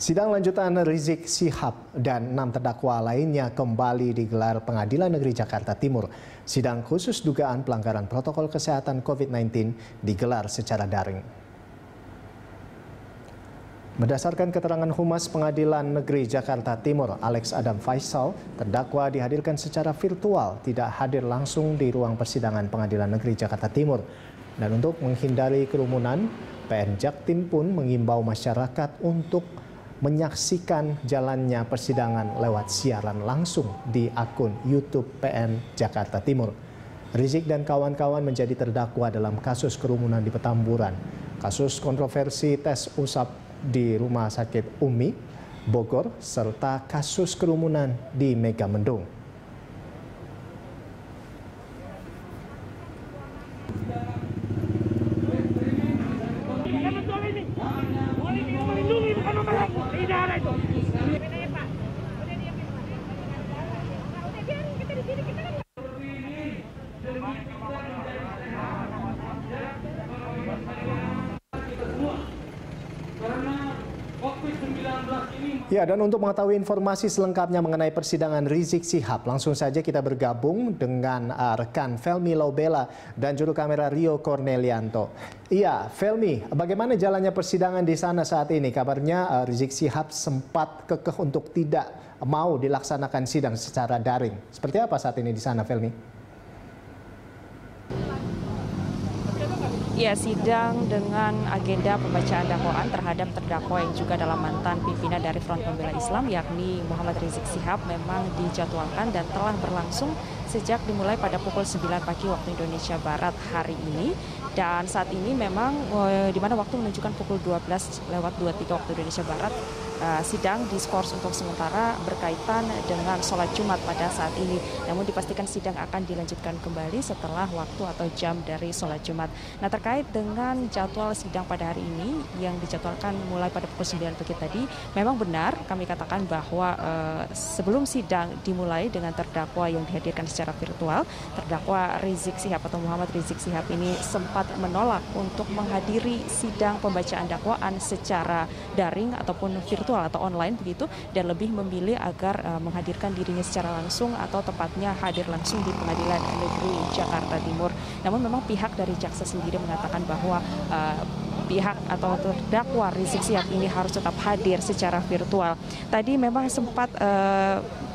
Sidang lanjutan Rizik Syihab dan 6 terdakwa lainnya kembali digelar Pengadilan Negeri Jakarta Timur. Sidang khusus dugaan pelanggaran protokol kesehatan COVID-19 digelar secara daring. Berdasarkan keterangan Humas Pengadilan Negeri Jakarta Timur, Alex Adam Faisal, terdakwa dihadirkan secara virtual, tidak hadir langsung di ruang persidangan Pengadilan Negeri Jakarta Timur. Dan untuk menghindari kerumunan, PN Jaktim pun mengimbau masyarakat untuk menyaksikan jalannya persidangan lewat siaran langsung di akun YouTube PN Jakarta Timur. Rizik dan kawan-kawan menjadi terdakwa dalam kasus kerumunan di Petamburan, kasus kontroversi tes usap di Rumah Sakit Umi, Bogor, serta kasus kerumunan di Megamendung. Ya, dan untuk mengetahui informasi selengkapnya mengenai persidangan Rizik Syihab, langsung saja kita bergabung dengan rekan Felmi Laubela dan juru kamera Rio Cornelianto. Iya, Felmi, bagaimana jalannya persidangan di sana saat ini? Kabarnya Rizik Syihab sempat kekeh untuk tidak mau dilaksanakan sidang secara daring. Seperti apa saat ini di sana, Felmi? Ya, sidang dengan agenda pembacaan dakwaan terhadap terdakwa yang juga adalah mantan pimpinan dari Front Pembela Islam yakni Muhammad Rizik Syihab memang dijadwalkan dan telah berlangsung sejak dimulai pada pukul 9 pagi waktu Indonesia Barat hari ini. Dan saat ini memang di mana waktu menunjukkan pukul 12:23 waktu Indonesia Barat, sidang diskors untuk sementara berkaitan dengan sholat Jumat pada saat ini. Namun dipastikan sidang akan dilanjutkan kembali setelah waktu atau jam dari sholat Jumat. Nah, terkait dengan jadwal sidang pada hari ini yang dijadwalkan mulai pada pukul 9 pagi tadi, memang benar kami katakan bahwa sebelum sidang dimulai dengan terdakwa yang dihadirkan secara virtual, terdakwa Rizik Syihab atau Muhammad Rizik Syihab ini sempat menolak untuk menghadiri sidang pembacaan dakwaan secara daring ataupun virtual atau online begitu, dan lebih memilih agar menghadirkan dirinya secara langsung atau tepatnya hadir langsung di Pengadilan Negeri Jakarta Timur. Namun memang pihak dari jaksa sendiri mengatakan bahwa pihak atau terdakwa Rizik Syihab ini harus tetap hadir secara virtual. Tadi memang sempat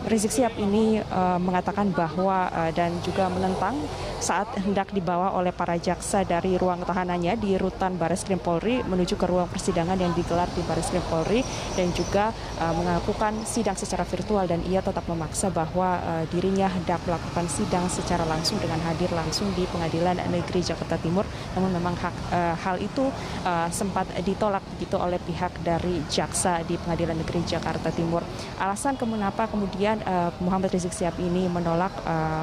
Rizik Syihab ini mengatakan bahwa dan juga menentang saat hendak dibawa oleh para jaksa dari ruang tahanannya di Rutan Bareskrim Polri menuju ke ruang persidangan yang digelar di Bareskrim Polri, dan juga melakukan sidang secara virtual, dan ia tetap memaksa bahwa dirinya hendak melakukan sidang secara langsung dengan hadir langsung di Pengadilan Negeri Jakarta Timur. Namun memang hal itu sempat ditolak begitu oleh pihak dari jaksa di Pengadilan Negeri Jakarta Timur. Alasan kenapa kemudian Muhammad Rizik Syihab ini menolak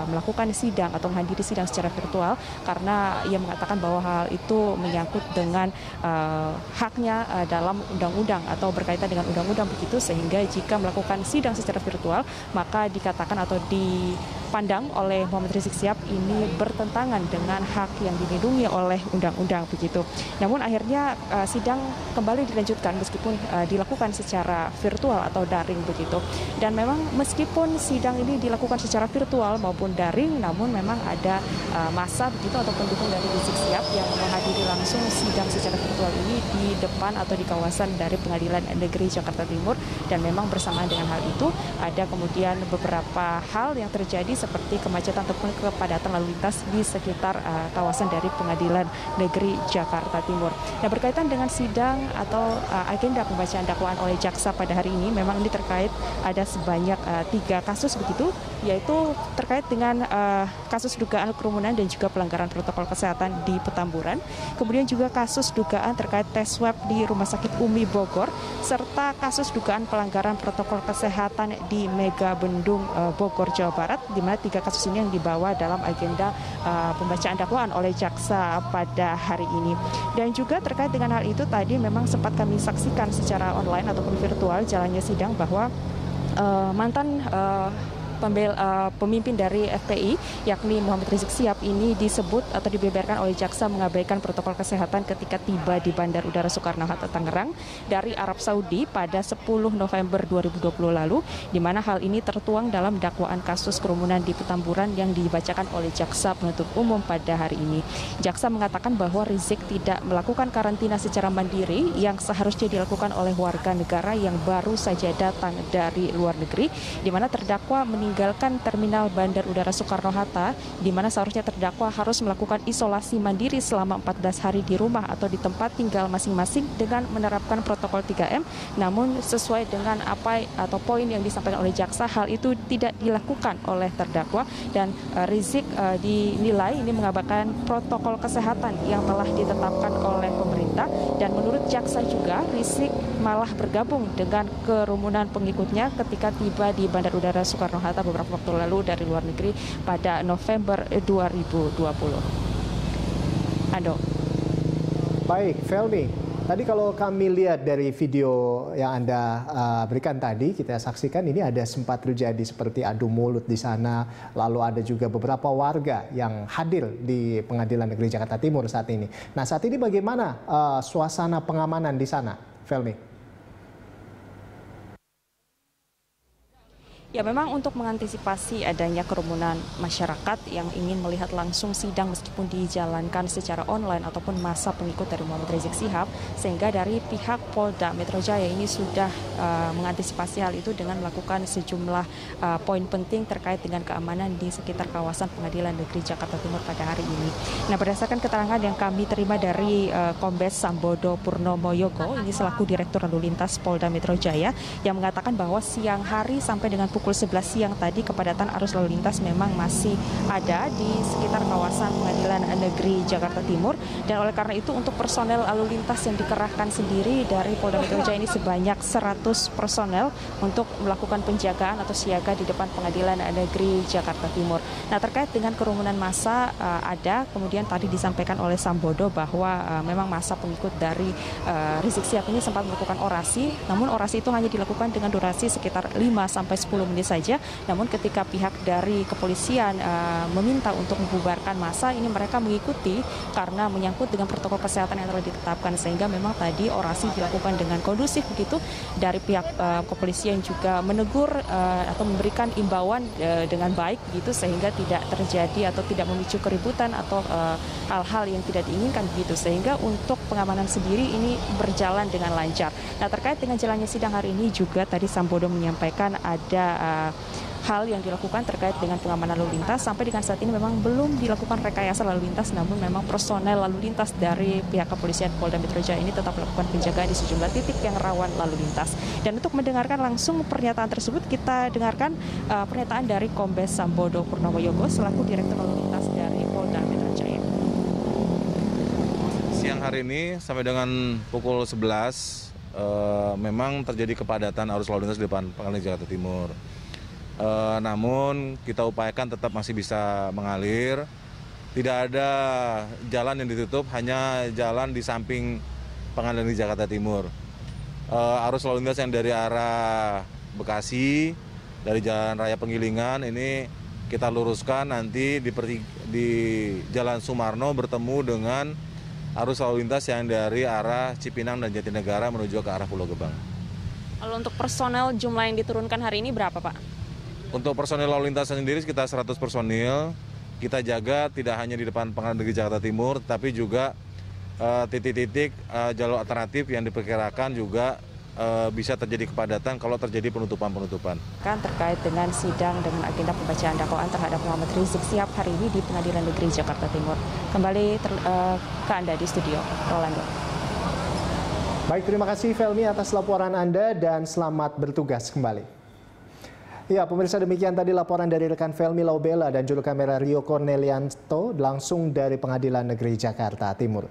melakukan sidang atau menghadiri sidang secara virtual, karena ia mengatakan bahwa hal itu menyangkut dengan haknya dalam undang-undang atau berkaitan dengan undang-undang begitu, sehingga jika melakukan sidang secara virtual maka dikatakan atau dipandang oleh Muhammad Rizik Syihab ini bertentangan dengan hak yang dilindungi oleh undang-undang begitu. Namun akhirnya sidang kembali dilanjutkan meskipun dilakukan secara virtual atau daring begitu. Dan memang meskipun sidang ini dilakukan secara virtual maupun daring, namun memang ada massa begitu atau pendukung dari Rizik Syihab yang menghadiri langsung sidang secara virtual ini di depan atau di kawasan dari Pengadilan Negeri Jakarta Timur. Dan memang bersamaan dengan hal itu ada kemudian beberapa hal yang terjadi seperti kemacetan ataupun kepadatan lalu lintas di sekitar kawasan dari Pengadilan Negeri Jakarta Timur. Nah, berkaitan dengan sidang atau agenda pembacaan dakwaan oleh jaksa pada hari ini, memang ini terkait ada sebanyak 3 kasus begitu, yaitu terkait dengan kasus dugaan kerumunan dan juga pelanggaran protokol kesehatan di Petamburan, kemudian juga kasus dugaan terkait tes swab di Rumah Sakit Umi Bogor, serta kasus dugaan pelanggaran protokol kesehatan di Megamendung Bogor, Jawa Barat, di mana 3 kasus ini yang dibawa dalam agenda pembacaan dakwaan oleh jaksa pada hari ini. Dan juga terkait dengan hal itu tadi memang sempat kami saksikan secara online ataupun virtual jalannya sidang bahwa mantan pemimpin dari FPI, yakni Muhammad Rizik Syihab, ini disebut atau dibeberkan oleh jaksa mengabaikan protokol kesehatan ketika tiba di Bandar Udara Soekarno-Hatta Tangerang dari Arab Saudi pada 10 November 2020 lalu, di mana hal ini tertuang dalam dakwaan kasus kerumunan di Petamburan yang dibacakan oleh jaksa penuntut umum pada hari ini. Jaksa mengatakan bahwa Rizik tidak melakukan karantina secara mandiri yang seharusnya dilakukan oleh warga negara yang baru saja datang dari luar negeri, di mana terdakwa meninggalkan terminal Bandar Udara Soekarno-Hatta, di mana seharusnya terdakwa harus melakukan isolasi mandiri selama 14 hari di rumah atau di tempat tinggal masing-masing dengan menerapkan protokol 3M. Namun sesuai dengan apa atau poin yang disampaikan oleh jaksa, hal itu tidak dilakukan oleh terdakwa, dan Rizik dinilai ini mengabaikan protokol kesehatan yang telah ditetapkan oleh pemerintah. Dan menurut jaksa juga, Rizik malah bergabung dengan kerumunan pengikutnya ketika tiba di Bandar Udara Soekarno-Hatta beberapa waktu lalu dari luar negeri pada November 2020. Ando. Baik, Felmi. Tadi kalau kami lihat dari video yang Anda berikan tadi, kita saksikan ini ada sempat terjadi seperti adu mulut di sana. Lalu ada juga beberapa warga yang hadir di Pengadilan Negeri Jakarta Timur saat ini. Nah, saat ini bagaimana suasana pengamanan di sana, Felmi? Ya, memang untuk mengantisipasi adanya kerumunan masyarakat yang ingin melihat langsung sidang meskipun dijalankan secara online ataupun masa pengikut dari Muhammad Rizik Syihab, sehingga dari pihak Polda Metro Jaya ini sudah mengantisipasi hal itu dengan melakukan sejumlah poin penting terkait dengan keamanan di sekitar kawasan Pengadilan Negeri Jakarta Timur pada hari ini. Nah, berdasarkan keterangan yang kami terima dari Kombes Sambodo Purnomo Yogo, ini selaku Direktur Lalu Lintas Polda Metro Jaya, yang mengatakan bahwa siang hari sampai dengan pukul 11 siang tadi kepadatan arus lalu lintas memang masih ada di sekitar kawasan Pengadilan Negeri Jakarta Timur, dan oleh karena itu untuk personel lalu lintas yang dikerahkan sendiri dari Polda Metro Jaya ini sebanyak 100 personel untuk melakukan penjagaan atau siaga di depan Pengadilan Negeri Jakarta Timur. Nah, terkait dengan kerumunan massa, ada kemudian tadi disampaikan oleh Sambodo bahwa memang massa pengikut dari Rizik Syihab ini sempat melakukan orasi, namun orasi itu hanya dilakukan dengan durasi sekitar 5-10 menit saja. Namun ketika pihak dari kepolisian meminta untuk membubarkan massa, ini mereka mengikuti karena menyangkut dengan protokol kesehatan yang telah ditetapkan, sehingga memang tadi orasi dilakukan dengan kondusif begitu. Dari pihak kepolisian juga menegur atau memberikan imbauan dengan baik begitu, sehingga tidak terjadi atau tidak memicu keributan atau hal-hal yang tidak diinginkan begitu, sehingga untuk pengamanan sendiri ini berjalan dengan lancar. Nah, terkait dengan jalannya sidang hari ini juga tadi Sambodo menyampaikan ada hal yang dilakukan terkait dengan pengamanan lalu lintas. Sampai dengan saat ini memang belum dilakukan rekayasa lalu lintas, namun memang personel lalu lintas dari pihak kepolisian Polda Metro Jaya ini tetap melakukan penjagaan di sejumlah titik yang rawan lalu lintas. Dan untuk mendengarkan langsung pernyataan tersebut, kita dengarkan pernyataan dari Kombes Sambodo Purnomo Yogo selaku Direktur Lalu Lintas dari Polda Metro Jaya. Siang hari ini sampai dengan pukul 11 memang terjadi kepadatan arus lalu lintas di depan Pengadilan Jakarta Timur. Namun kita upayakan tetap masih bisa mengalir. Tidak ada jalan yang ditutup, hanya jalan di samping Pengadilan Negeri Jakarta Timur. Arus lalu lintas yang dari arah Bekasi, dari Jalan Raya Penggilingan ini kita luruskan nanti di Jalan Sumarno bertemu dengan arus lalu lintas yang dari arah Cipinang dan Jatinegara menuju ke arah Pulau Gebang. Kalau untuk personel jumlah yang diturunkan hari ini berapa, Pak? Untuk personil lalu lintas sendiri sekitar 100 personil. Kita jaga tidak hanya di depan Pengadilan Negeri Jakarta Timur, tapi juga titik-titik jalur alternatif yang diperkirakan juga bisa terjadi kepadatan kalau terjadi penutupan-penutupan. Kan terkait dengan sidang dengan agenda pembacaan dakwaan terhadap Muhammad Rizik Syihab hari ini di Pengadilan Negeri Jakarta Timur. Kembali ke Anda di studio, Rolando. Baik, terima kasih Felmi atas laporan Anda dan selamat bertugas kembali. Ya, pemirsa, demikian tadi laporan dari rekan Felmi Laubela dan juru kamera Rio Cornelianto langsung dari Pengadilan Negeri Jakarta Timur.